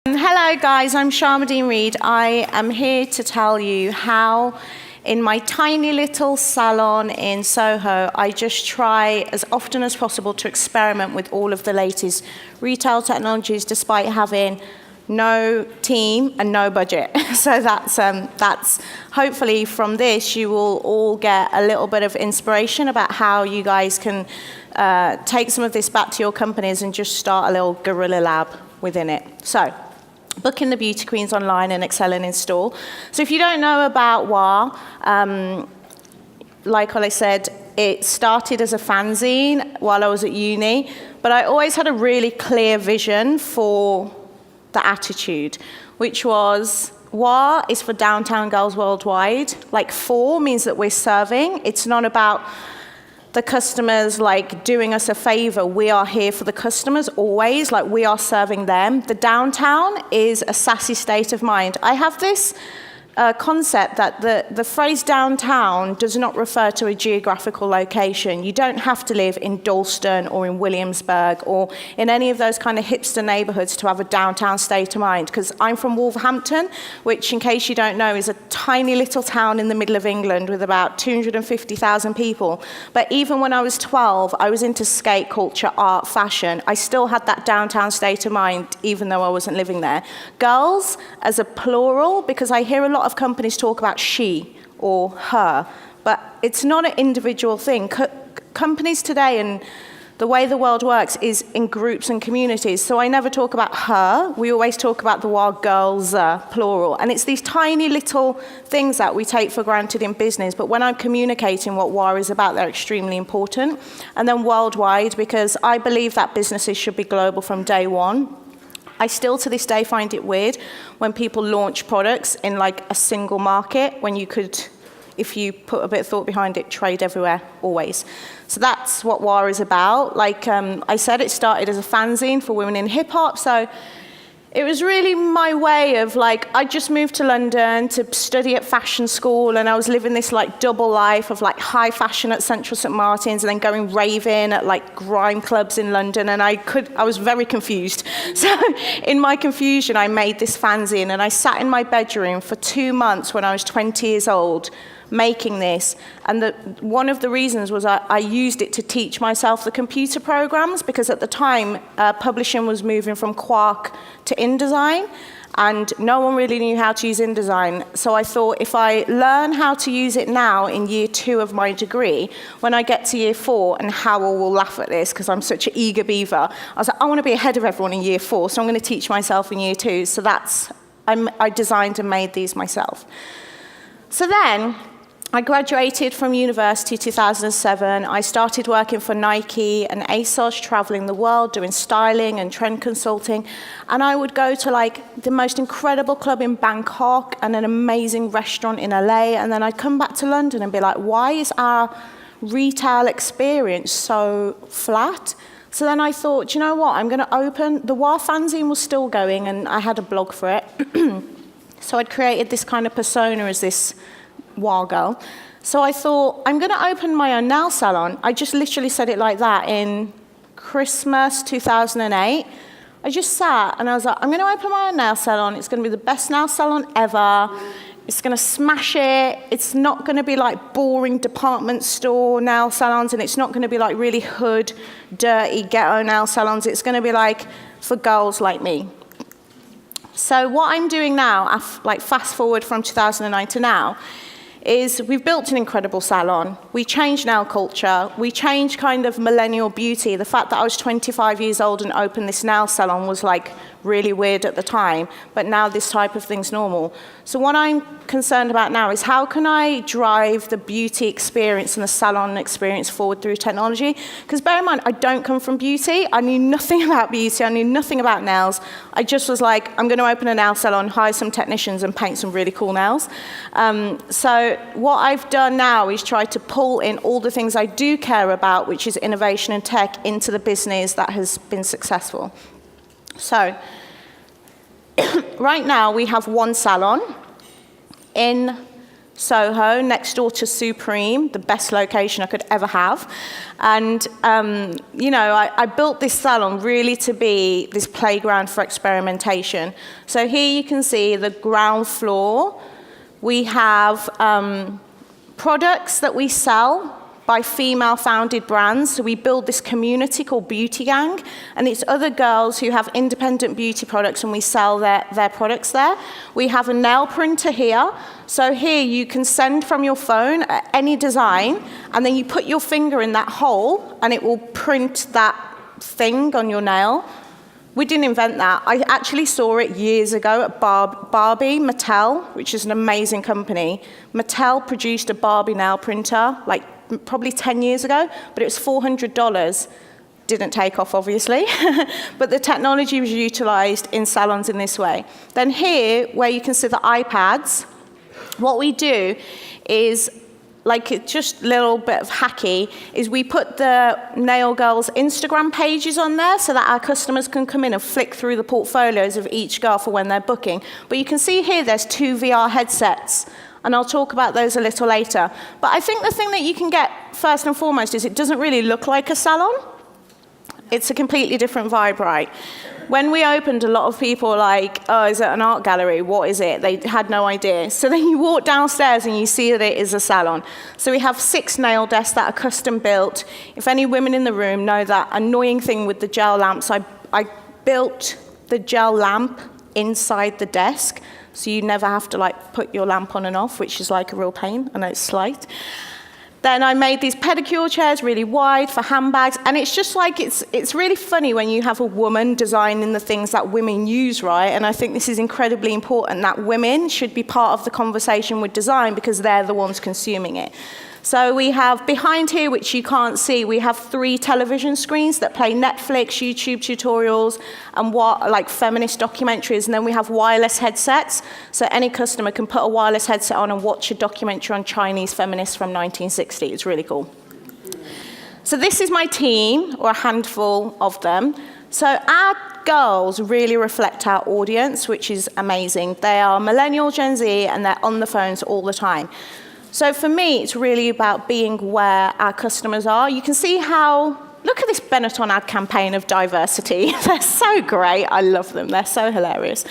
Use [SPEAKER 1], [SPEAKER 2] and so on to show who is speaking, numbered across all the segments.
[SPEAKER 1] Hello guys, I'm Sharmadean Reid. I am here to tell you how in my tiny little salon in Soho, I just try as often as possible to experiment with all of the latest retail technologies despite having no team and no budget. So that's hopefully from this you will all get a little bit of inspiration about how you guys can take some of this back to your companies and just start a little guerrilla lab within it. So, booking the beauty queens online and excelling in store. So if you don't know about WAR, like I said, it started as a fanzine while I was at uni, but I always had a really clear vision for the attitude, which was WAR is for downtown girls worldwide. Like for means that we're serving. It's not about the customers like doing us a favor. We are here for the customers always, like we are serving them. The downtown is a sassy state of mind. I have this concept that the phrase downtown does not refer to a geographical location. You don't have to live in Dalston or in Williamsburg or in any of those kind of hipster neighborhoods to have a downtown state of mind, because I'm from Wolverhampton, which in case you don't know is a tiny little town in the middle of England with about 250,000 people. But even when I was 12, I was into skate culture, art, fashion. I still had that downtown state of mind even though I wasn't living there. Girls as a plural, because I hear a lot of companies talk about she or her, but it's not an individual thing. Companies today and the way the world works is in groups and communities. So I never talk about her. We always talk about the WAR girls, plural. And it's these tiny little things that we take for granted in business, but when I'm communicating what WAR is about, they're extremely important. And then worldwide, because I believe that businesses should be global from day one. I still to this day find it weird when people launch products in like a single market when you could, if you put a bit of thought behind it, trade everywhere, always. So that's what WAR is about. Like I said, it started as a fanzine for women in hip hop, so it was really my way of like, I just moved to London to study at fashion school, and I was living this like double life of like high fashion at Central St. Martin's and then going raving at like grime clubs in London, and I was very confused. So in my confusion, I made this fanzine, and I sat in my bedroom for 2 months when I was 20 years old, making this. And one of the reasons was I used it to teach myself the computer programs, because at the time, publishing was moving from Quark to InDesign, and no one really knew how to use InDesign. So I thought, if I learn how to use it now in year 2 of my degree, when I get to year 4, and Howell will laugh at this because I'm such an eager beaver, I was like, I want to be ahead of everyone in year 4, so I'm going to teach myself in year 2. So I designed and made these myself. So then, I graduated from university 2007. I started working for Nike and ASOS, traveling the world, doing styling and trend consulting. And I would go to like the most incredible club in Bangkok and an amazing restaurant in LA. And then I'd come back to London and be like, why is our retail experience so flat? So then I thought, do you know what? I'm going to open, the WAR fanzine was still going, and I had a blog for it. So I'd created this kind of persona as this WAR girl. So I thought, I'm going to open my own nail salon. I just literally said it like that in Christmas 2008. I just sat and I was like, I'm going to open my own nail salon. It's going to be the best nail salon ever. It's going to smash it. It's not going to be like boring department store nail salons, and it's not going to be like really hood, dirty, ghetto nail salons. It's going to be like for girls like me. So what I'm doing now, like fast forward from 2009 to now, is we've built an incredible salon. We changed nail culture. We changed kind of millennial beauty. The fact that I was 25 years old and opened this nail salon was like really weird at the time, but now this type of thing's normal. So what I'm concerned about now is how can I drive the beauty experience and the salon experience forward through technology? Because bear in mind, I don't come from beauty. I knew nothing about beauty. I knew nothing about nails. I just was like, I'm going to open a nail salon, hire some technicians, and paint some really cool nails. So what I've done now is try to pull in all the things I do care about, which is innovation and tech, into the business that has been successful. So right now we have one salon in Soho, next door to Supreme, the best location I could ever have. And, I built this salon really to be this playground for experimentation. So here you can see the ground floor. We have products that we sell by female-founded brands. So we build this community called Beauty Gang, and it's other girls who have independent beauty products, and we sell their products there. We have a nail printer here. So here you can send from your phone any design, and then you put your finger in that hole, and it will print that thing on your nail. We didn't invent that. I actually saw it years ago at Barbie, Mattel, which is an amazing company. Mattel produced a Barbie nail printer, like probably 10 years ago, but it was $400. Didn't take off, obviously. But the technology was utilized in salons in this way. Then here, where you can see the iPads, what we do is, like just a little bit of hacky, is we put the Nail Girls Instagram pages on there so that our customers can come in and flick through the portfolios of each girl for when they're booking. But you can see here there's 2 VR headsets, and I'll talk about those a little later. But I think the thing that you can get first and foremost is it doesn't really look like a salon. It's a completely different vibe, right? When we opened, a lot of people were like, oh, is it an art gallery? What is it? They had no idea. So then you walk downstairs and you see that it is a salon. So we have 6 nail desks that are custom built. If any women in the room know that annoying thing with the gel lamps, I built the gel lamp inside the desk, so you never have to like put your lamp on and off, which is like a real pain. I know it's slight. Then I made these pedicure chairs really wide for handbags, and it's just like, it's really funny when you have a woman designing the things that women use, right? And I think this is incredibly important, that women should be part of the conversation with design because they're the ones consuming it. So we have behind here, which you can't see, we have 3 television screens that play Netflix, YouTube tutorials, and like feminist documentaries, and then we have wireless headsets, so any customer can put a wireless headset on and watch a documentary on Chinese feminists from 1960. It's really cool. So this is my team, or a handful of them. So our girls really reflect our audience, which is amazing. They are millennial, Gen Z, and they're on the phones all the time. So for me, it's really about being where our customers are. You can see how, look at this Benetton ad campaign of diversity. They're so great. I love them. They're so hilarious.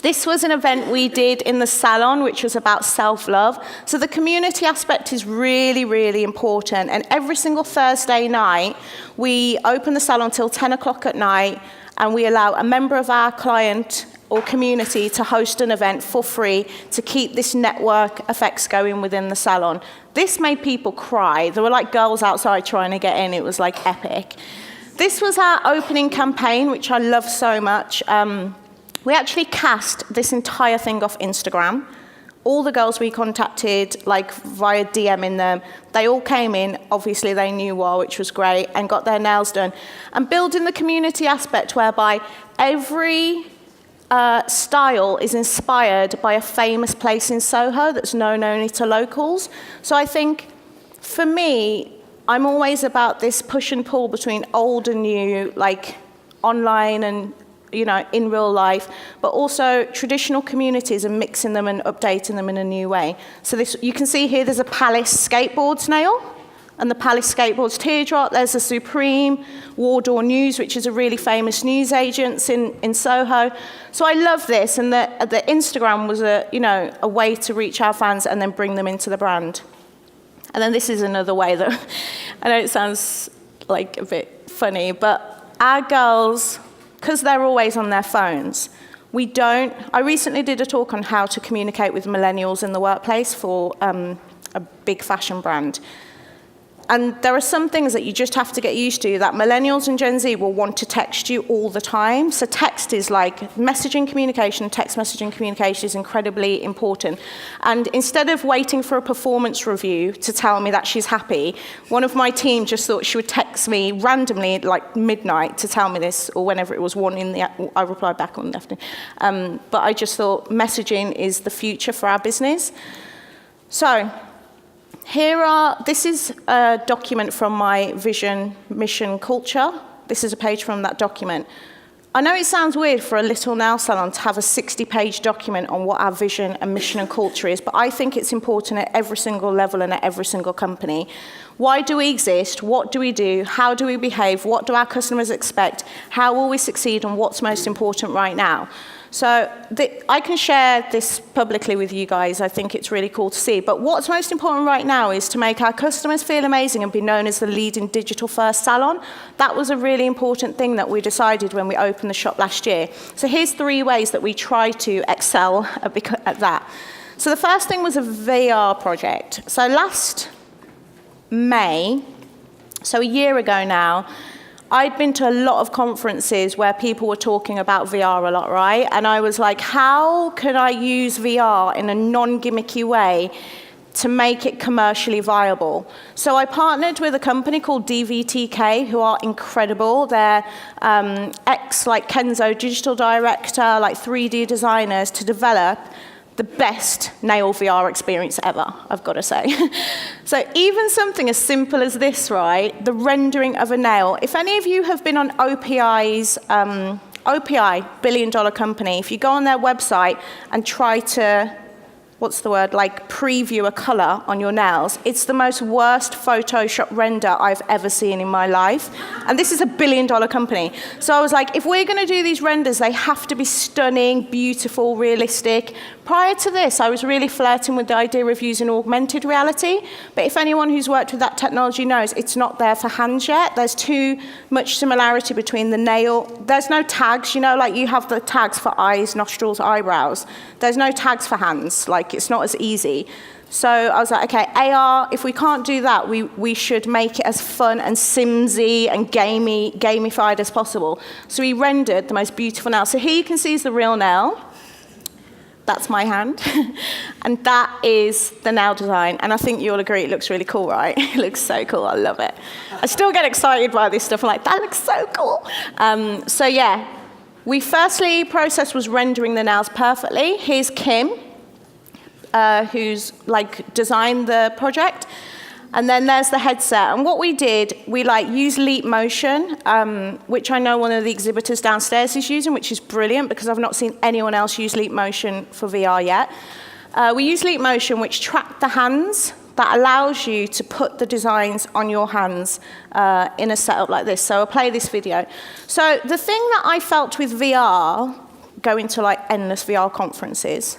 [SPEAKER 1] This was an event we did in the salon, which was about self-love. So the community aspect is really, really important. And every single Thursday night, we open the salon till 10 o'clock at night, and we allow a member of our client or community to host an event for free to keep this network effects going within the salon. This made people cry. There were like girls outside trying to get in. It was like epic. This was our opening campaign, which I love so much. We actually cast this entire thing off Instagram. All the girls we contacted, like via DMing them, they all came in, obviously they knew well, which was great, and got their nails done. And building the community aspect whereby every style is inspired by a famous place in Soho that's known only to locals. So I think, for me, I'm always about this push and pull between old and new, like online and in real life, but also traditional communities and mixing them and updating them in a new way. So this, you can see here, there's a Palace skateboards nail, and the Palace skateboards teardrop. There's a Supreme, Wardour News, which is a really famous news agent in Soho. So I love this, and the Instagram was a way to reach our fans and then bring them into the brand. And then this is another way that, I know it sounds like a bit funny, but our girls, because they're always on their phones, I recently did a talk on how to communicate with millennials in the workplace for a big fashion brand. And there are some things that you just have to get used to, that millennials and Gen Z will want to text you all the time. So text is like messaging communication, text messaging communication is incredibly important. And instead of waiting for a performance review to tell me that she's happy, one of my team just thought she would text me randomly at like midnight to tell me this, or whenever it was I replied back on the afternoon. But I just thought messaging is the future for our business. So, this is a document from my vision, mission, culture. This is a page from that document. I know it sounds weird for a little nail salon to have a 60-page document on what our vision and mission and culture is, but I think it's important at every single level and at every single company. Why do we exist? What do we do? How do we behave? What do our customers expect? How will we succeed? And what's most important right now? So I can share this publicly with you guys. I think it's really cool to see. But what's most important right now is to make our customers feel amazing and be known as the leading digital-first salon. That was a really important thing that we decided when we opened the shop last year. So here's 3 ways that we try to excel at that. So the first thing was a VR project. So last May, so a year ago now, I'd been to a lot of conferences where people were talking about VR a lot, right? And I was like, how could I use VR in a non-gimmicky way to make it commercially viable? So I partnered with a company called DVTK, who are incredible. They're ex-Kenzo digital director, 3D designers, to develop the best nail VR experience ever, I've got to say. So even something as simple as this, right, the rendering of a nail. If any of you have been on OPI's, OPI, billion-dollar company, if you go on their website and try to, preview a color on your nails, it's the most worst Photoshop render I've ever seen in my life. And this is a billion-dollar company. So I was like, if we're going to do these renders, they have to be stunning, beautiful, realistic. Prior to this, I was really flirting with the idea of using augmented reality. But if anyone who's worked with that technology knows, it's not there for hands yet. There's too much similarity between the nail. There's no tags, you have the tags for eyes, nostrils, eyebrows. There's no tags for hands. It's not as easy. So I was like, okay, AR, if we can't do that, we should make it as fun and Simsy and gamified as possible. So we rendered the most beautiful nail. So here you can see is the real nail. That's my hand. And that is the nail design. And I think you'll agree it looks really cool, right? It looks so cool. I love it. I still get excited by this stuff. I'm like, that looks so cool. So yeah, process was rendering the nails perfectly. Here's Kim, who's designed the project. And then there's the headset. And what we did, we used Leap Motion, which I know one of the exhibitors downstairs is using, which is brilliant because I've not seen anyone else use Leap Motion for VR yet. We use Leap Motion, which tracked the hands. That allows you to put the designs on your hands in a setup like this. So I'll play this video. So the thing that I felt with VR, going to endless VR conferences,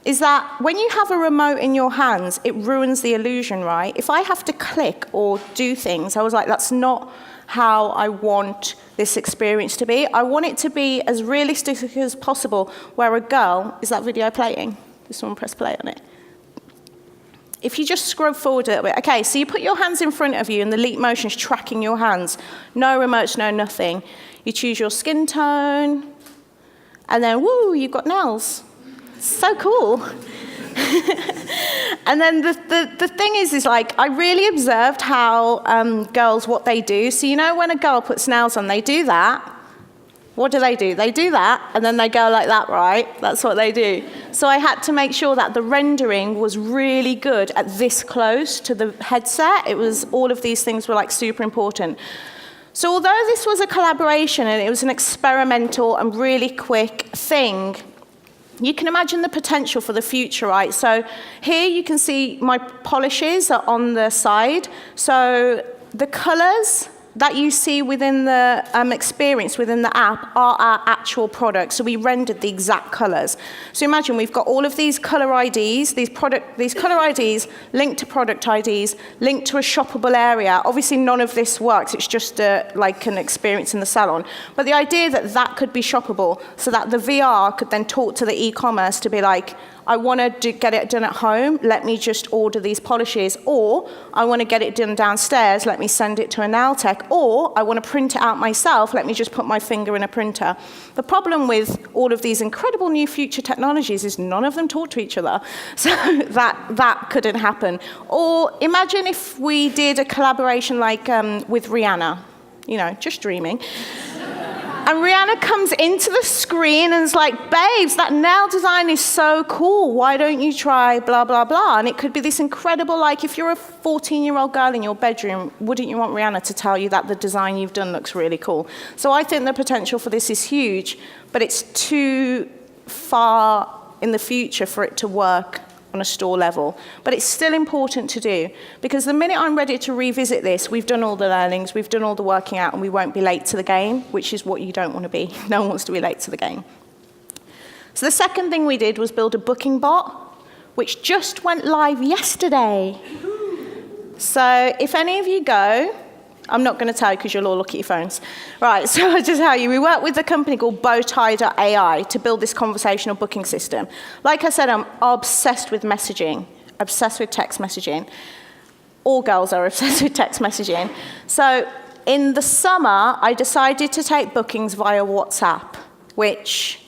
[SPEAKER 1] is that when you have a remote in your hands, it ruins the illusion, right? If I have to click or do things, I was like, that's not how I want this experience to be. I want it to be as realistic as possible, where a girl, is that video playing? Did someone press play on it? If you just scrub forward a little bit. Okay, so you put your hands in front of you and the Leap Motion is tracking your hands. No remotes, no nothing. You choose your skin tone, and then, woo, you've got nails. So cool. And then the thing is I really observed how girls, what they do. So when a girl puts nails on, they do that. What do? They do that, and then they go like that, right? That's what they do. So I had to make sure that the rendering was really good at this close to the headset. All of these things were super important. So although this was a collaboration and it was an experimental and really quick thing, you can imagine the potential for the future, right? So here you can see my polishes are on the side. So the colors that you see within the experience within the app are our actual products. So we rendered the exact colors. So imagine we've got all of these color IDs, these color IDs linked to product IDs, linked to a shoppable area. Obviously, none of this works. It's just an experience in the salon. But the idea that could be shoppable, so that the VR could then talk to the e-commerce to be like, I want to get it done at home, let me just order these polishes, or I want to get it done downstairs, let me send it to a nail tech, or I want to print it out myself, let me just put my finger in a printer. The problem with all of these incredible new future technologies is none of them talk to each other, so that couldn't happen. Or imagine if we did a collaboration with Rihanna, just dreaming. And Rihanna comes into the screen and is like, babes, that nail design is so cool. Why don't you try blah, blah, blah? And it could be this incredible, like, if you're a 14-year-old girl in your bedroom, wouldn't you want Rihanna to tell you that the design you've done looks really cool? So I think the potential for this is huge, but it's too far in the future for it to work on a store level. But it's still important to do, because the minute I'm ready to revisit this, we've done all the learnings, we've done all the working out, and we won't be late to the game, which is what you don't want to be. No one wants to be late to the game. So the second thing we did was build a booking bot, which just went live yesterday. So if any of you go, I'm not going to tell you because you'll all look at your phones. Right, so I'll just tell you, we work with a company called Bowtie.ai to build this conversational booking system. Like I said, I'm obsessed with messaging, obsessed with text messaging. All girls are obsessed with text messaging. So in the summer, I decided to take bookings via WhatsApp, which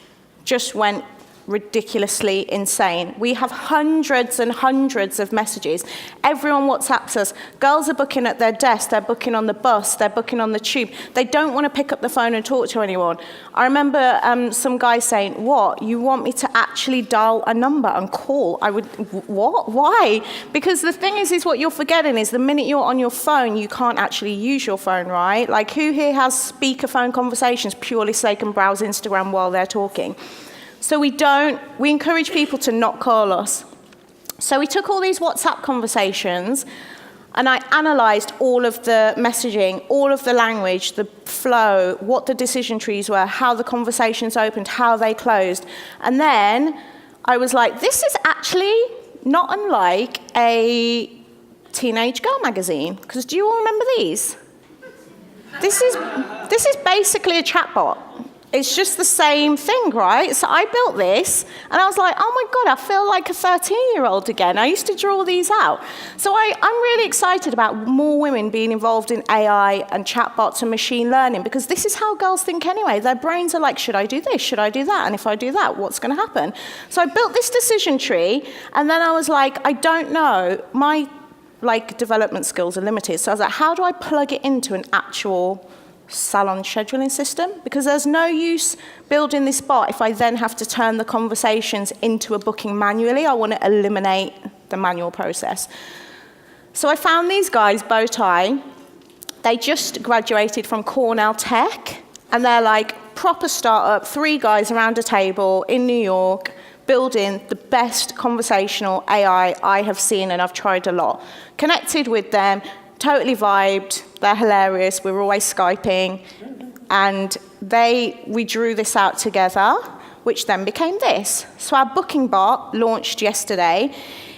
[SPEAKER 1] just went ridiculously insane. We have hundreds and hundreds of messages. Everyone WhatsApps us. Girls are booking at their desk, they're booking on the bus, they're booking on the tube. They don't want to pick up the phone and talk to anyone. I remember some guy saying, what, you want me to actually dial a number and call? I would, what? Why? Because the thing is what you're forgetting is the minute you're on your phone, you can't actually use your phone, right? Like, who here has speakerphone conversations purely so they can browse Instagram while they're talking? So we encourage people to not call us. So we took all these WhatsApp conversations, and I analysed all of the messaging, all of the language, the flow, what the decision trees were, how the conversations opened, how they closed. And then I was like, this is actually not unlike a teenage girl magazine. Because do you all remember these? This is basically a chatbot. It's just the same thing, right? So I built this, and I was like, oh my God, I feel like a 13-year-old again. I used to draw these out. So I'm really excited about more women being involved in AI and chatbots and machine learning, because this is how girls think anyway. Their brains are like, should I do this? Should I do that? And if I do that, what's going to happen? So I built this decision tree, and then I was like, I don't know. My development skills are limited. So I was like, how do I plug it into an actual salon scheduling system? Because there's no use building this bot if I then have to turn the conversations into a booking manually. I want to eliminate the manual process. So I found these guys, Bowtie. They just graduated from Cornell Tech, and they're like proper startup, 3 guys around a table in New York, building the best conversational AI I have seen, and I've tried a lot. Connected with them, totally vibed, they're hilarious, we were always Skyping, and we drew this out together, which then became this. So our booking bot launched yesterday.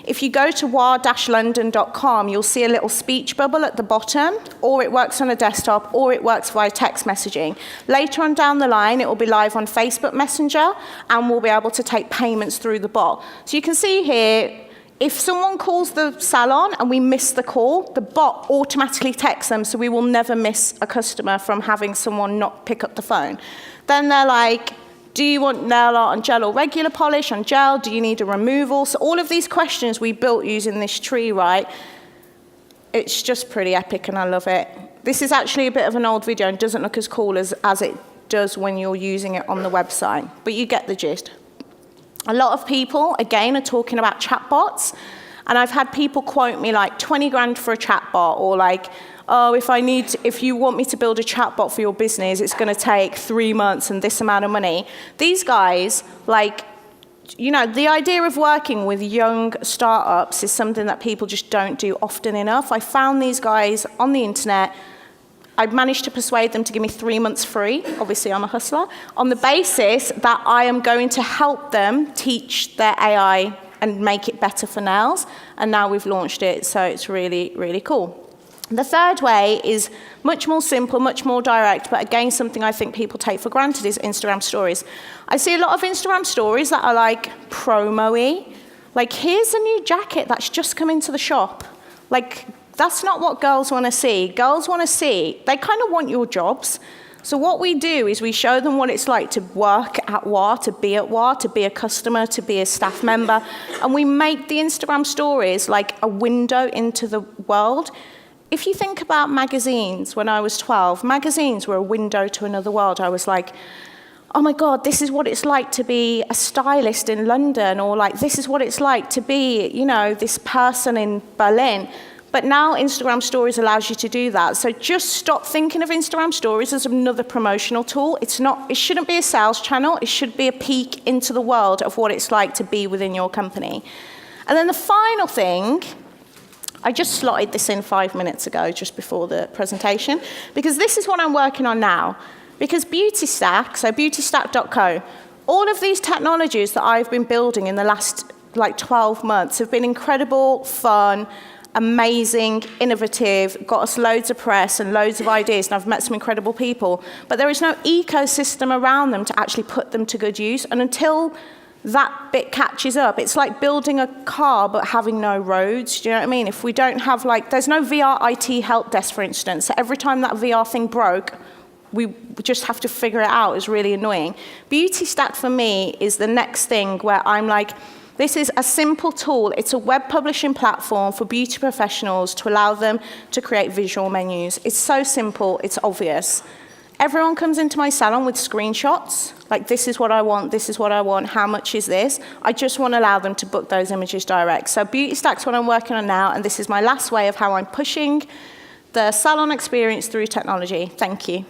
[SPEAKER 1] If you go to war-london.com, you'll see a little speech bubble at the bottom, or it works on a desktop, or it works via text messaging. Later on down the line, it will be live on Facebook Messenger, and we'll be able to take payments through the bot. So you can see here, if someone calls the salon and we miss the call, the bot automatically texts them, so we will never miss a customer from having someone not pick up the phone. Then they're like, do you want nail art on gel or regular polish on gel? Do you need a removal? So all of these questions we built using this tree, right? It's just pretty epic, and I love it. This is actually a bit of an old video and doesn't look as cool as it does when you're using it on the website, but you get the gist. A lot of people, again, are talking about chatbots, and I've had people quote me like 20 grand for a chatbot, or like, oh, if you want me to build a chatbot for your business, it's going to take 3 months and this amount of money. These guys, the idea of working with young startups is something that people just don't do often enough. I found these guys on the internet. I managed to persuade them to give me 3 months free. Obviously, I'm a hustler. On the basis that I am going to help them teach their AI and make it better for nails. And now we've launched it, so it's really, really cool. The third way is much more simple, much more direct, but again, something I think people take for granted is Instagram stories. I see a lot of Instagram stories that are like promo-y. Like, here's a new jacket that's just come into the shop. Like, that's not what girls want to see. Girls want to see, they kind of want your jobs. So what we do is we show them what it's like to work at WAR, to be at WAR, to be a customer, to be a staff member. And we make the Instagram stories like a window into the world. if you think about magazines, when I was 12, magazines were a window to another world. I was like, oh my God, this is what it's like to be a stylist in London, or like, this is what it's like to be, you know, this person in Berlin. But now Instagram Stories allows you to do that. So just stop thinking of Instagram Stories as another promotional tool. It shouldn't be a sales channel. It should be a peek into the world of what it's like to be within your company. And then the final thing, I just slotted this in 5 minutes ago, just before the presentation, because this is what I'm working on now. Because BeautyStack, so beautystack.co, all of these technologies that I've been building in the last 12 months have been incredible, fun, amazing, innovative, got us loads of press and loads of ideas, and I've met some incredible people. But there is no ecosystem around them to actually put them to good use. And until that bit catches up, it's like building a car but having no roads. Do you know what I mean? If we don't have, there's no VR IT help desk, for instance. So every time that VR thing broke, we just have to figure it out. It's really annoying. BeautyStack for me is the next thing where I'm like, this is a simple tool. It's a web publishing platform for beauty professionals to allow them to create visual menus. It's so simple, it's obvious. Everyone comes into my salon with screenshots, like this is what I want, how much is this? I just want to allow them to book those images direct. So BeautyStack's what I'm working on now, and this is my last way of how I'm pushing the salon experience through technology. Thank you.